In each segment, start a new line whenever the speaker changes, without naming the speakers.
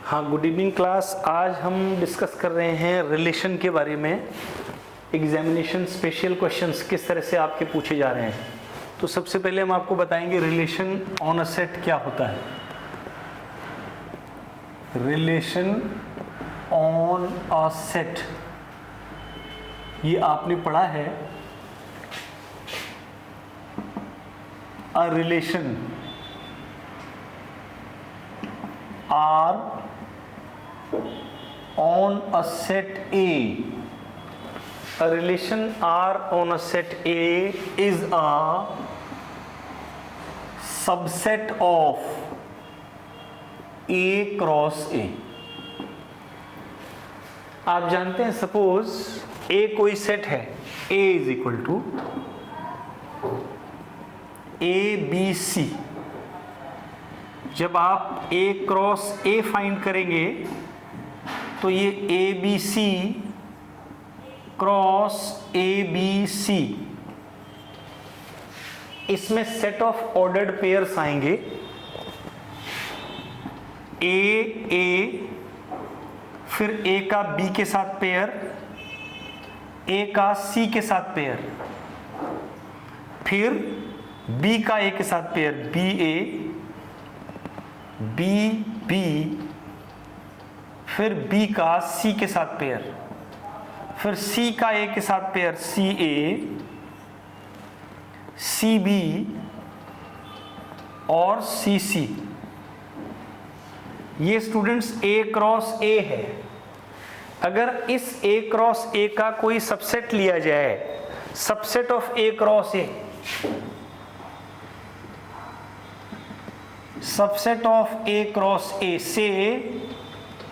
हाँ, good evening class. आज हम डिस्कस कर रहे हैं रिलेशन के बारे में। एग्जामिनेशन स्पेशल क्वेश्चंस किस तरह से आपके पूछे जा रहे हैं। तो सबसे पहले हम आपको बताएंगे रिलेशन ऑन अ सेट क्या होता है। रिलेशन ऑन अ सेट ये आपने पढ़ा है। A relation R on a set A. A relation R on a set A is a subset of A cross A. आप जानते हैं, सपोज A कोई सेट है, A is equal to ABC। जब आप A क्रॉस A फाइंड करेंगे तो ये ABC क्रॉस ABC, इसमें सेट ऑफ ऑर्डर्ड पेयर्स आएंगे। A फिर A का B के साथ पेयर, A का C के साथ पेयर, फिर B का A के साथ पेयर BA, BB, फिर B का C के साथ पेयर, फिर C का A के साथ पेयर CA, CB और CC। ये स्टूडेंट्स A क्रॉस A है। अगर इस A क्रॉस A का कोई सबसेट लिया जाए, subset of A cross A, subset of A cross A से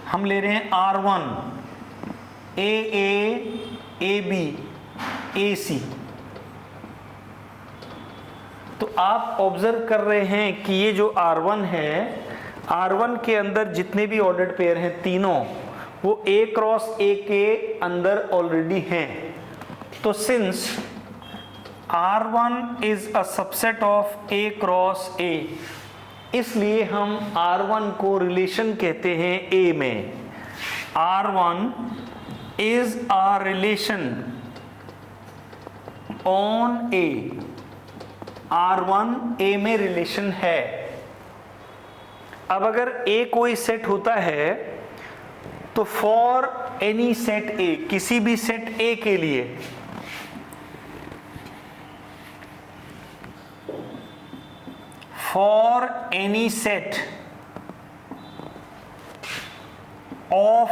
हम ले रहे हैं R1 AA AB AC। तो आप ऑब्जर्व कर रहे हैं कि ये जो R1 है, R1 के अंदर जितने भी ऑर्डर्ड पेयर हैं तीनों, वो A क्रॉस A के अंदर ऑलरेडी हैं। तो since R1 is a subset of A cross A, इसलिए हम R1 को रिलेशन कहते हैं A में। R1 is a relation on A। R1 A में रिलेशन है। अब अगर A कोई सेट होता है तो फॉर एनी सेट A, किसी भी सेट A के लिए for any set of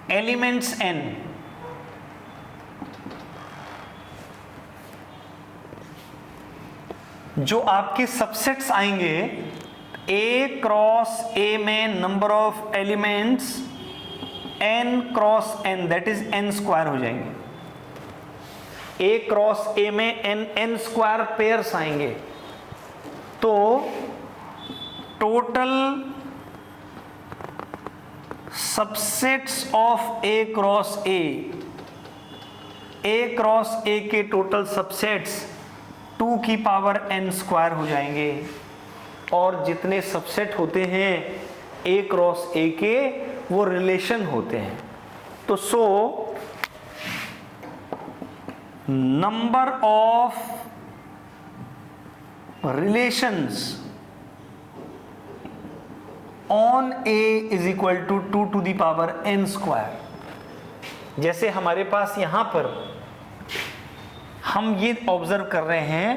elements n, जो आपके सबसेट्स आएंगे A क्रॉस A में number of elements n cross n, that is n square हो जाएंगे। A क्रॉस A में n स्क्वायर पेयर्स आएंगे। तो total subsets of A cross A cross A के टोटल सबसेट्स 2 की पावर n स्क्वायर हो जाएंगे। और जितने सबसेट होते हैं A क्रॉस A के, वो रिलेशन होते हैं। तो so number of relations on A is equal to 2 to the power n square। जैसे हमारे पास यहां पर हम ये ऑब्जर्व कर रहे हैं,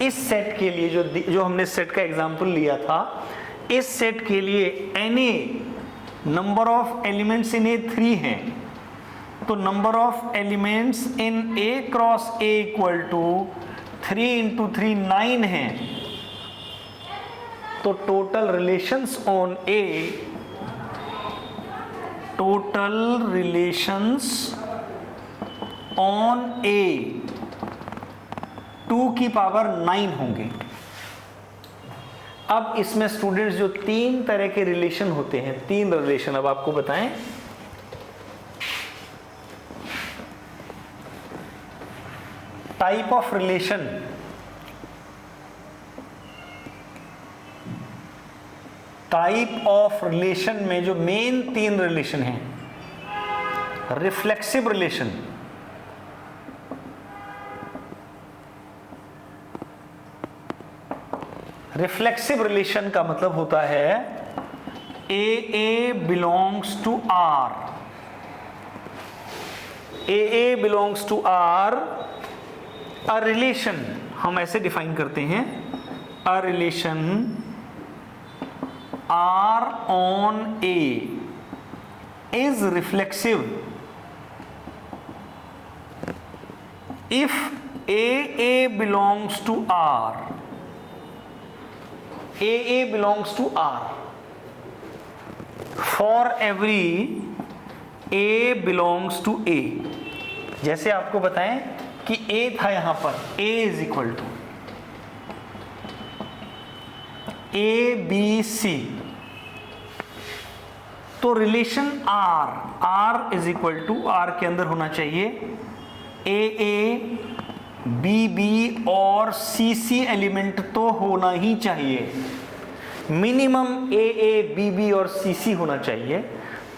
इस सेट के लिए जो हमने सेट का एग्जांपल लिया था, इस सेट के लिए Na number of elements in A 3 हैं। तो number of elements in A cross A equal to 3 into 3 9 है। तो total relations on A, total relations on A 2 की पावर 9 होंगे। अब इसमें स्टूडेंट्स जो 3 तरह के रिलेशन होते हैं, 3 रिलेशन अब आपको बताएं। Type of relation, type of relation में जो मेन 3 रिलेशन हैं, रिफ्लेक्सिव रिलेशन, रिफ्लेक्सिव रिलेशन का मतलब होता है A belongs to R, A belongs to R, a relation हम ऐसे डिफाइन करते हैं, a relation R on A is reflexive if A belongs to R, A belongs to R, for every A belongs to A. जैसे आपको बताएं कि A था यहां पर, ए is equal to A B C, तो relation R, R is equal to, R के अंदर होना चाहिए ए बी बी और सी सी एलिमेंट तो होना ही चाहिए, मिनिमम ए बी बी और सी सी होना चाहिए,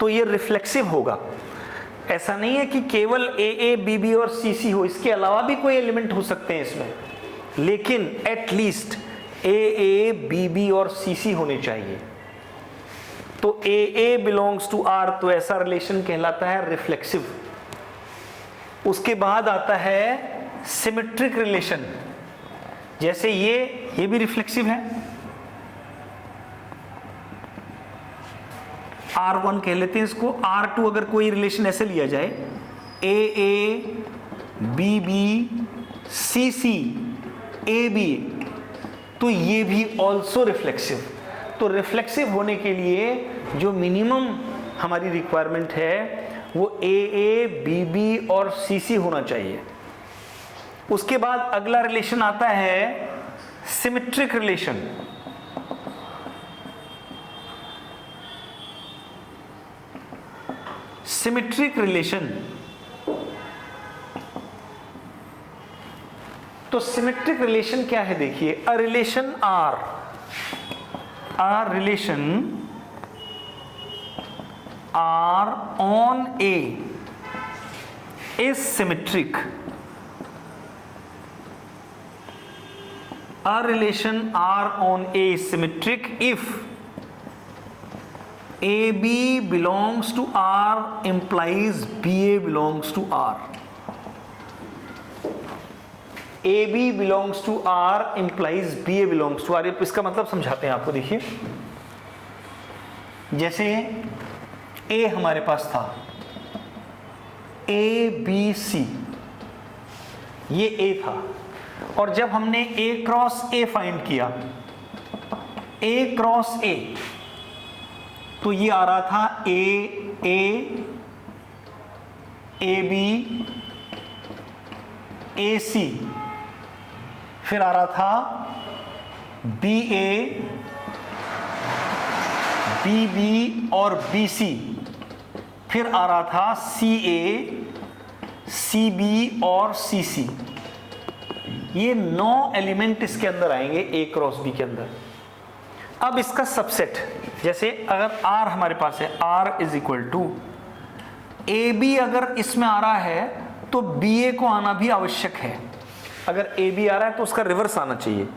तो ये रिफ्लेक्सिव होगा। ऐसा नहीं है कि केवल ए बी बी और सी सी हो, इसके अलावा भी कोई एलिमेंट हो सकते हैं इसमें, लेकिन at least A B B और सी सी होने चाहिए। तो ए बिलोंग्स टू आर, तो ऐसा रिलेशन कहलाता है रिफ्लेक्सिव। उसके बाद आता है सिमेट्रिक रिलेशन, जैसे ये भी रिफ्लेक्सिव है, R1 कह लेते हैं इसको, R2 अगर कोई रिलेशन ऐसे लिया जाए A B B C C A B, तो ये भी ऑल्सो रिफ्लेक्सिव। तो रिफ्लेक्सिव होने के लिए जो मिनिमम हमारी रिक्वायरमेंट है वो ए बी बी और सी सी होना चाहिए। उसके बाद अगला रिलेशन आता है सिमेट्रिक रिलेशन। सिमेट्रिक रिलेशन, तो सिमेट्रिक रिलेशन क्या है देखिए, a relation R, a relation R on A is symmetric, a relation R on A is symmetric if AB belongs to R implies BA belongs to R. AB belongs to R implies BA belongs to R. इसका मतलब समझाते हैं आपको, देखिए जैसे A हमारे पास था, A B C, ये A था, और जब हमने A क्रॉस A फाइंड किया, A क्रॉस A, तो ये आ रहा था A B A C, फिर आ रहा था B B और B C, फिर आ रहा था C B और C C। ये 9 एलिमेंट इसके अंदर आएंगे ए क्रॉस बी के अंदर। अब इसका सबसेट, जैसे अगर आर हमारे पास है, R is equal to A B, अगर इसमें आ रहा है तो बी ए को आना भी आवश्यक है। अगर ए बी आ रहा है तो उसका रिवर्स आना चाहिए,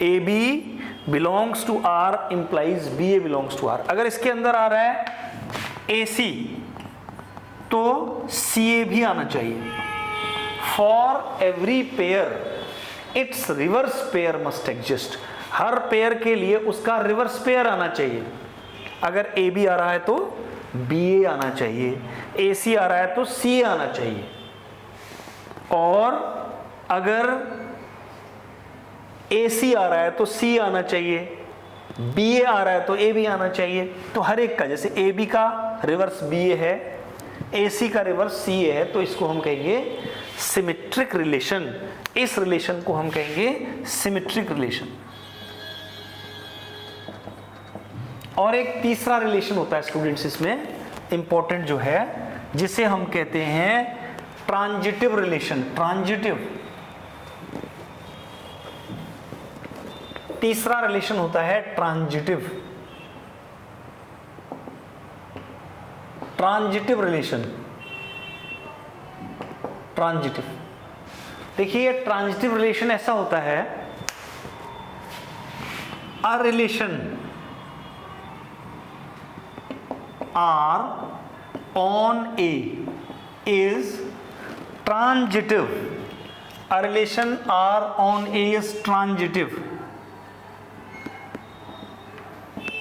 A B belongs to R implies B A belongs to R. अगर इसके अंदर आ रहा है ए सी, तो सी ए भी आना चाहिए। For every pair it's reverse pair must exist, her pair के लिए उसका रिवर्स पेयर आना चाहिए। अगर ए बी आ रहा है तो बी ए आना चाहिए, ए सी आ रहा है तो सी आना चाहिए, और अगर ए सी आ रहा है तो सी आना चाहिए, बी ए आ रहा है तो ए बी आना चाहिए। तो हर एक का, जैसे ए बी का रिवर्स बी ए है, ए सी का रिवर्स सी ए है, तो इसको हम कहेंगे सिमेट्रिक रिलेशन। इस रिलेशन को हम कहेंगे सिमेट्रिक रिलेशन। और एक तीसरा रिलेशन होता है स्टूडेंट्स इसमें इंपॉर्टेंट जो है, जिसे हम कहते हैं ट्रांजिटिव रिलेशन। ट्रांजिटिव, तीसरा रिलेशन होता है ट्रांजिटिव। ट्रांजिटिव रिलेशन, ट्रांजिटिव, देखिए ट्रांजिटिव रिलेशन ऐसा होता है, a relation R on A is transitive, a relation R on A is transitive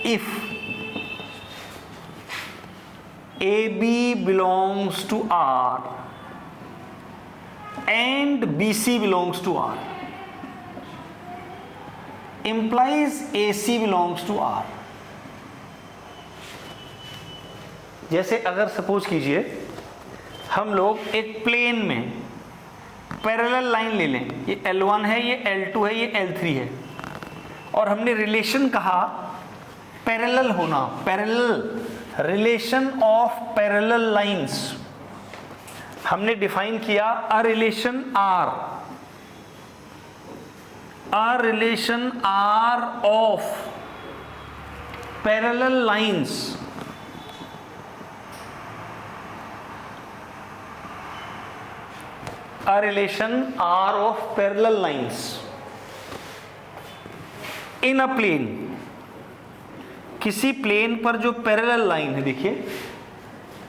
if AB belongs to R and BC belongs to R implies AC belongs to R। जैसे अगर suppose कीजिए हम लोग एक plane में parallel line ले लें, ये L1 है, ये L2 है, ये L3 है, और हमने रिलेशन कहा पैरेलल होना, parallel, relation of parallel lines हमने डिफाइन किया a relation R, a relation R of parallel lines a relation R of parallel lines in a plane, किसी प्लेन पर जो पैरेलल लाइन है, देखिए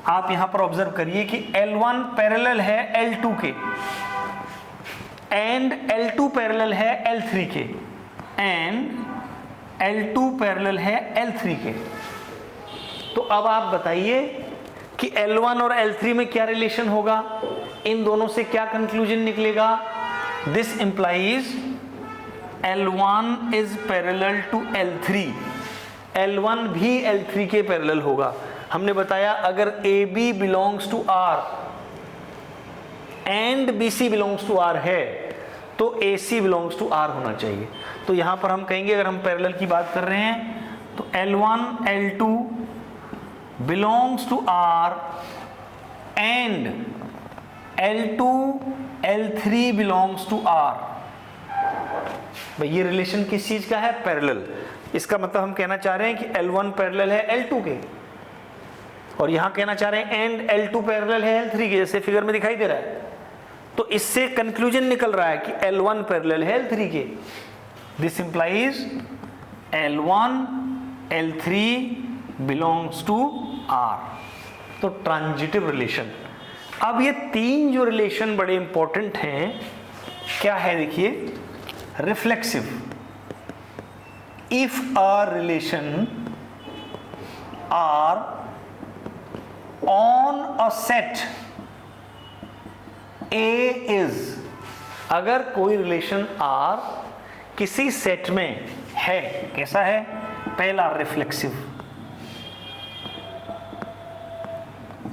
आप यहां पर ऑब्जर्व करिए कि L1 पैरेलल है L2 के एंड L2 पैरेलल है L3 के एंड L2 पैरेलल है L3 के। तो अब आप बताइए कि L1 और L3 में क्या रिलेशन होगा, इन दोनों से क्या कंक्लूजन निकलेगा? This implies L1 is parallel to L3, L1 भी L3 के पैरेलल होगा। हमने बताया अगर AB belongs to R and BC belongs to R है तो AC बिलोंग्स टू R होना चाहिए। तो यहां पर हम कहेंगे अगर हम पैरेलल की बात कर रहे हैं तो L1 L2 belongs to R and L2 L3 belongs to R। भाई ये रिलेशन किस चीज का है? पैरेलल। इसका मतलब हम कहना चाह रहे हैं कि L1 पैरेलल है L2 के, और यहां कहना चाह रहे हैं एंड L2 पैरेलल है L3 के, जैसे फिगर में दिखाई दे रहा है। तो इससे कंक्लूजन निकल रहा है कि L1 पैरेलल है L3 के। This implies L1 L3 belongs to R। तो ट्रांजिटिव रिलेशन। अब ये तीन जो रिलेशन बड़े इंपॉर्टेंट हैं, क्या है देखिए, reflexive. If a relation R on a set A is, अगर कोई रिलेशन आर किसी सेट में है, कैसा है? पहला रिफ्लेक्सिव,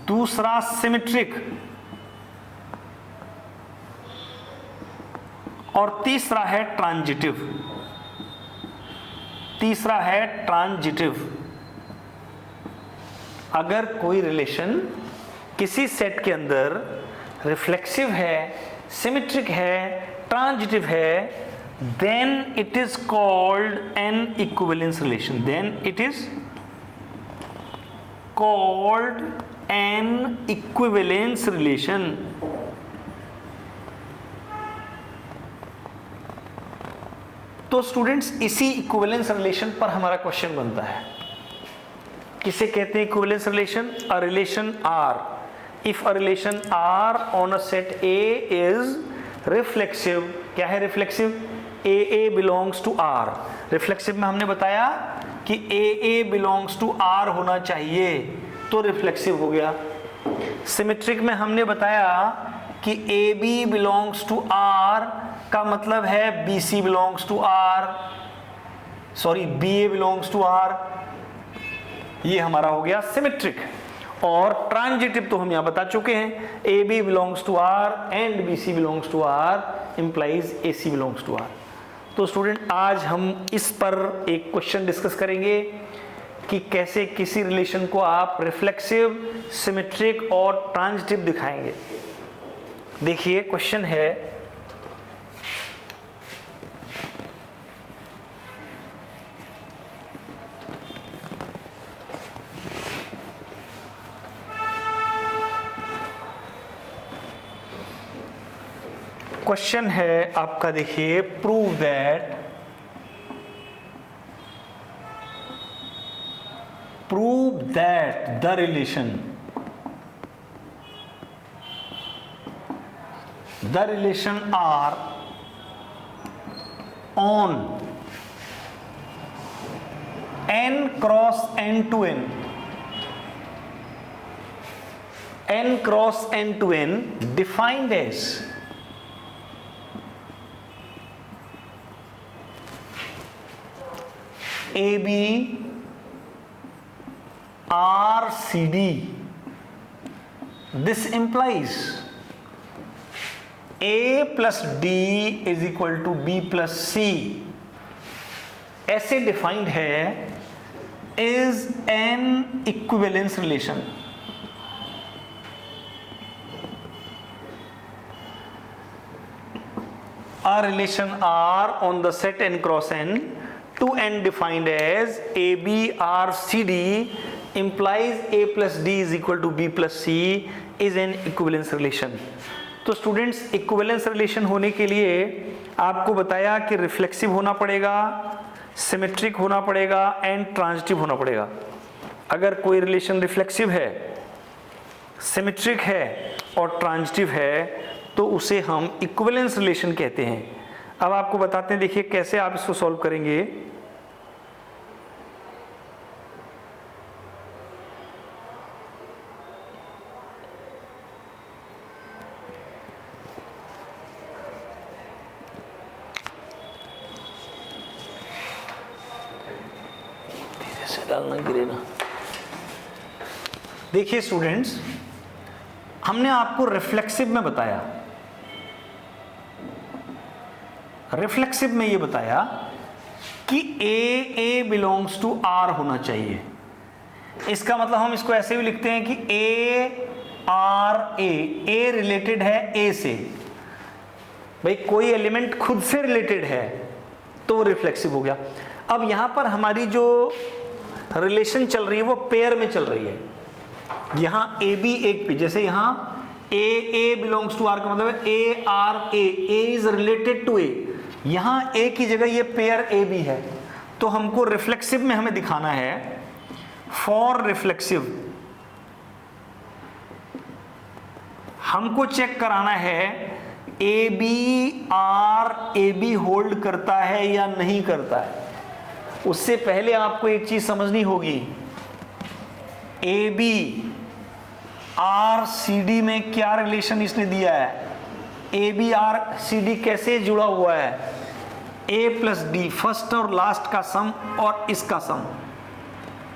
दूसरा सिमेट्रिक, और तीसरा है ट्रांजिटिव। तीसरा है ट्रांजिटिव। अगर कोई रिलेशन किसी सेट के अंदर रिफ्लेक्सिव है, सिमेट्रिक है, ट्रांजिटिव है, then it is called an equivalence relation. Then it is called an equivalence relation. तो स्टूडेंट्स इसी इक्विवेलेंस रिलेशन पर हमारा क्वेश्चन बनता है। किसे कहते हैं equivalence relation? A relation R, if a relation R on a set A is reflexive. क्या है reflexive? A A belongs to R. Reflexive में हमने बताया कि A A belongs to R होना चाहिए, तो रिफ्लेक्सिव हो गया। सिमेट्रिक में हमने बताया कि A B belongs to R का मतलब है B C belongs to R, sorry B A belongs to R, ये हमारा हो गया सिमेट्रिक। और ट्रांजिटिव तो हम यहां बता चुके हैं, A B belongs to R and B C belongs to R implies A C belongs to R. तो स्टूडेंट आज हम इस पर एक क्वेश्चन डिस्कस करेंगे कि कैसे किसी रिलेशन को आप रिफ्लेक्सिव, सिमेट्रिक और ट्रांजिटिव दिखाएंगे। देखिए क्वेश्चन है, क्वेश्चन है आपका, देखिए, prove that the relation R on n cross n to n defined as AB RCD. This implies A plus D is equal to B plus C. ऐसे defined है is an equivalence relation. A relation R on the set n cross n to n defined as ABRCD implies A plus D is equal to B plus C is an equivalence relation. तो students, equivalence relation होने के लिए आपको बताया कि reflexive होना पड़ेगा, symmetric होना पड़ेगा एंड ट्रांजिटिव होना पड़ेगा। अगर कोई रिलेशन रिफ्लेक्सिव है, सिमेट्रिक है और ट्रांजिटिव है तो उसे हम इक्विवेलेंस रिलेशन कहते हैं। अब आपको बताते हैं, देखिए कैसे आप इसको सॉल्व करेंगे। डालना गिरे ना। देखिए स्टूडेंट्स, हमने आपको रिफ्लेक्सिव में बताया, रिफ्लेक्सिव में ये बताया कि A बिलोंग्स टू R होना चाहिए। इसका मतलब हम इसको ऐसे भी लिखते हैं कि A रिलेटेड है A से। भाई कोई एलिमेंट खुद से रिलेटेड है तो रिफ्लेक्सिव हो गया। अब यहां पर हमारी जो रिलेशन चल रही है वो पेयर में चल रही है। यहां ए बी एक पे, जैसे यहां ए बिलोंग्स टू आर का मतलब है ए इज रिलेटेड टू ए, यहां ए की जगह ये पेयर ए बी है। तो हमको रिफ्लेक्सिव में हमें दिखाना है, फॉर रिफ्लेक्सिव हमको चेक कराना है ए बी होल्ड करता है या नहीं करता है। उससे पहले आपको एक चीज समझनी होगी, A B R C D में क्या रिलेशन इसने दिया है, A B R C D कैसे जुड़ा हुआ है, ए प्लस डी फर्स्ट और लास्ट का सम और इसका sum,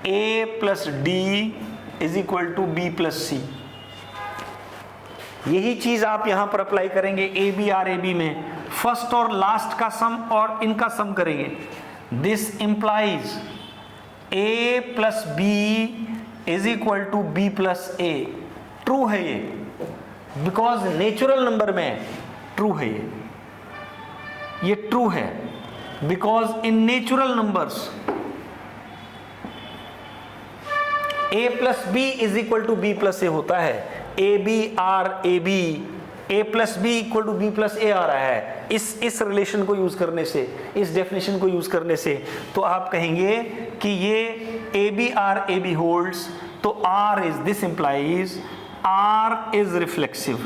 A plus D is equal to B plus C. यही चीज आप यहां पर अप्लाई करेंगे A B R A B में, फर्स्ट और लास्ट का सम और इनका सम करेंगे। This implies A plus B is equal to B plus A। True है ये, बिकॉज नेचुरल नंबर में ट्रू है ये ट्रू है because in natural numbers A plus B is equal to B plus A होता है। A B R A B A plus B equal to B plus A आ रहा है। इस रिलेशन को यूज करने से, इस डेफिनेशन को यूज करने से तो आप कहेंगे कि ये A B R A B holds, तो R is, this implies R is reflexive,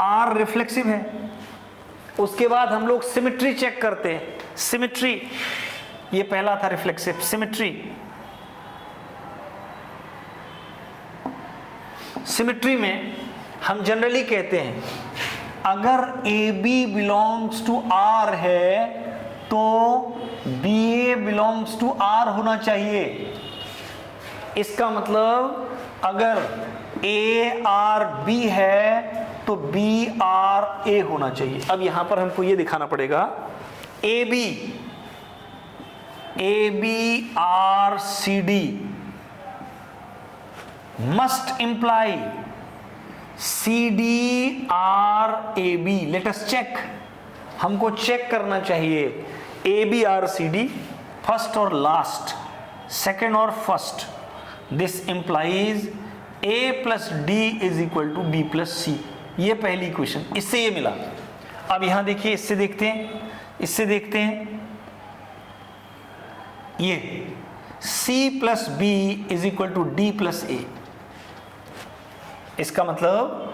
R reflexive है। उसके बाद हम लोग सिमेट्री चेक करते हैं। सिमेट्री, ये पहला था रिफ्लेक्सिव। सिमेट्री में हम जनरली कहते हैं अगर A B belongs to R है तो B A belongs to R होना चाहिए। इसका मतलब अगर ए आर बी है तो बी आर ए होना चाहिए। अब यहां पर हमको ये दिखाना पड़ेगा A B R C D must imply CD R AB। let us check, हमको चेक करना चाहिए AB R CD फर्स्ट और लास्ट, सेकेंड और first. This implies A plus D is equal to B plus C। ये पहली equation, इससे ये मिला। अब यहां देखिए, इससे देखते हैं ये C plus B is equal to D plus A. इसका मतलब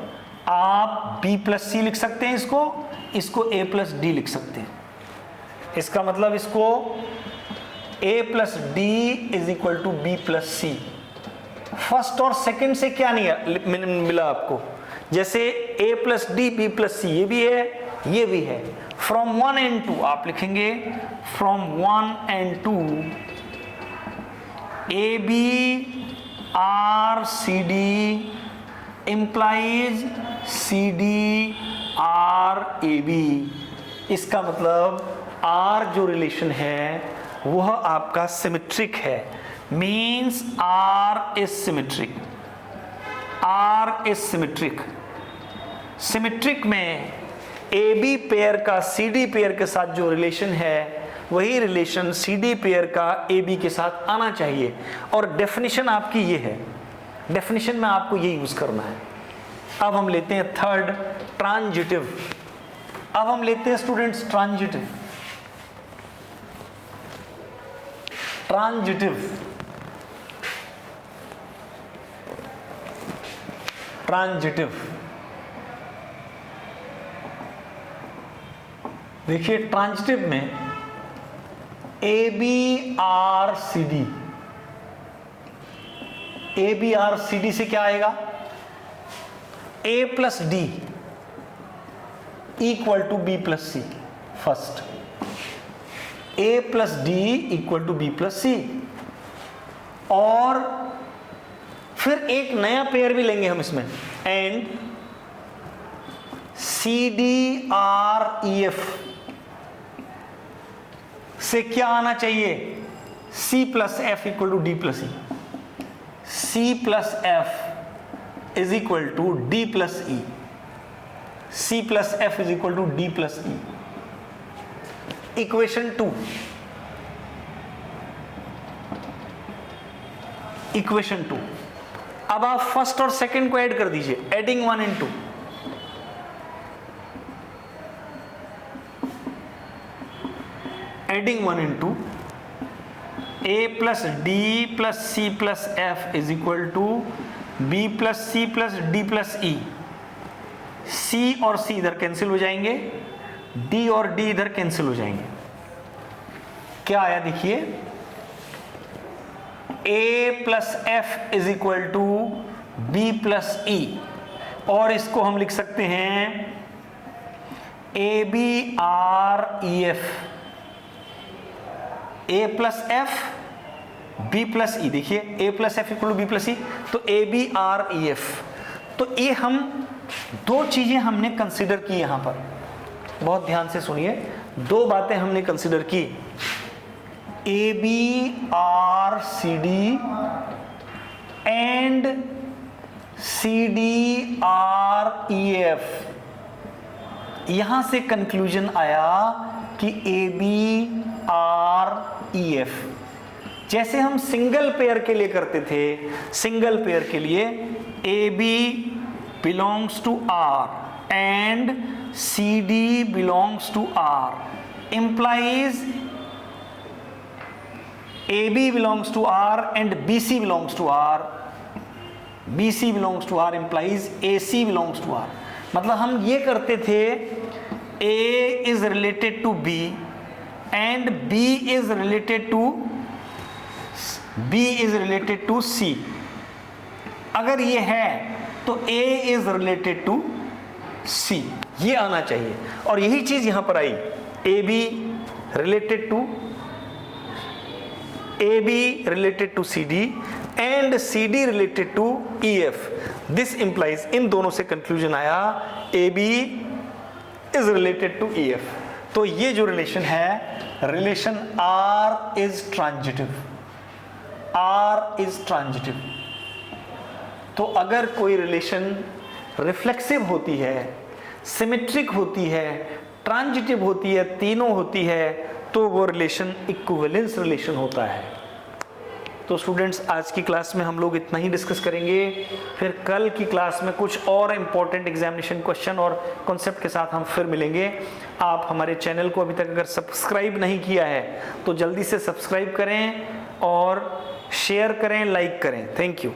आप B प्लस सी लिख सकते हैं, इसको A प्लस डी लिख सकते हैं। इसका मतलब इसको A plus D is equal to B plus C. First और सेकंड से क्या नहीं मिला आपको? जैसे A plus D B plus C, ये भी है, ये भी है। फ्रॉम 1 and 2 आप लिखेंगे from 1 and 2 A B R C D implies C D R A B. इसका मतलब R जो रिलेशन है वह आपका सिमेट्रिक है, means R is symmetric. R is symmetric. Symmetric में ए बी पेयर का सी डी पेयर के साथ जो रिलेशन है वही रिलेशन सी डी पेयर का ए बी के साथ आना चाहिए। और डेफिनेशन आपकी ये है, डेफिनेशन में आपको ये यूज करना है। अब हम लेते हैं थर्ड, ट्रांजिटिव। अब हम लेते हैं स्टूडेंट्स ट्रांजिटिव। देखिए ट्रांजिटिव में A B R C D, A B R C D से क्या आएगा? A plus D equal to B plus C. First A plus D equal to B plus C, और फिर एक नया पेयर भी लेंगे हम इसमें, and C D R E F से क्या आना चाहिए? C plus F equal to D plus E. C plus F is equal to D plus E. C plus F is equal to D plus E. Equation 2, equation 2। अब आप first और second को add कर दीजिए, adding 1 and 2। Adding 1 and 2, a plus D plus C plus F is equal to B plus C plus D plus E. C और C इधर cancel हो जाएंगे, डी और डी इधर कैंसिल हो जाएंगे। क्या आया देखिए, a plus F is equal to B plus E, और इसको हम लिख सकते हैं A B R E F. A plus F B plus E, देखिए A plus F equal to B plus E, तो A B R E F. तो ये हम दो चीजें हमने कंसिडर की यहां पर, बहुत ध्यान से सुनिए। दो बातें हमने कंसिडर की, A B R C D and C D R E F. यहां से कंक्लूजन आया कि A B R E F, जैसे हम सिंगल पेयर के लिए करते थे, सिंगल पेयर के लिए A B belongs to R and C D belongs to R, implies A B belongs to R and B C belongs to R, B C belongs to R implies A C belongs to R. मतलब हम ये करते थे, A is related to B and B is related to C। अगर ये है तो A is related to C, ये आना चाहिए। और यही चीज यहां पर आई, AB related to CD and CD related to EF। This implies, इन दोनों से कंक्लूजन आया AB is related to EF। तो ये जो रिलेशन है, relation R is transitive, R is transitive. तो अगर कोई रिलेशन रिफ्लेक्सिव होती है, सिमेट्रिक होती है, ट्रांजिटिव होती है, तीनों होती है, तो वो रिलेशन इक्विवेलेंस रिलेशन होता है। तो स्टूडेंट्स आज की क्लास में हम लोग इतना ही डिस्कस करेंगे, फिर कल की क्लास में कुछ और इम्पोर्टेंट एग्जामिनेशन क्वेश्चन और कॉन्सेप्ट के साथ हम फिर मिलेंगे। आप हमारे चैनल को अभी तक अगर सब्सक्राइब नहीं किया है तो जल्दी से सब्सक्राइब करें और शेयर करें, लाइक करें। Thank you.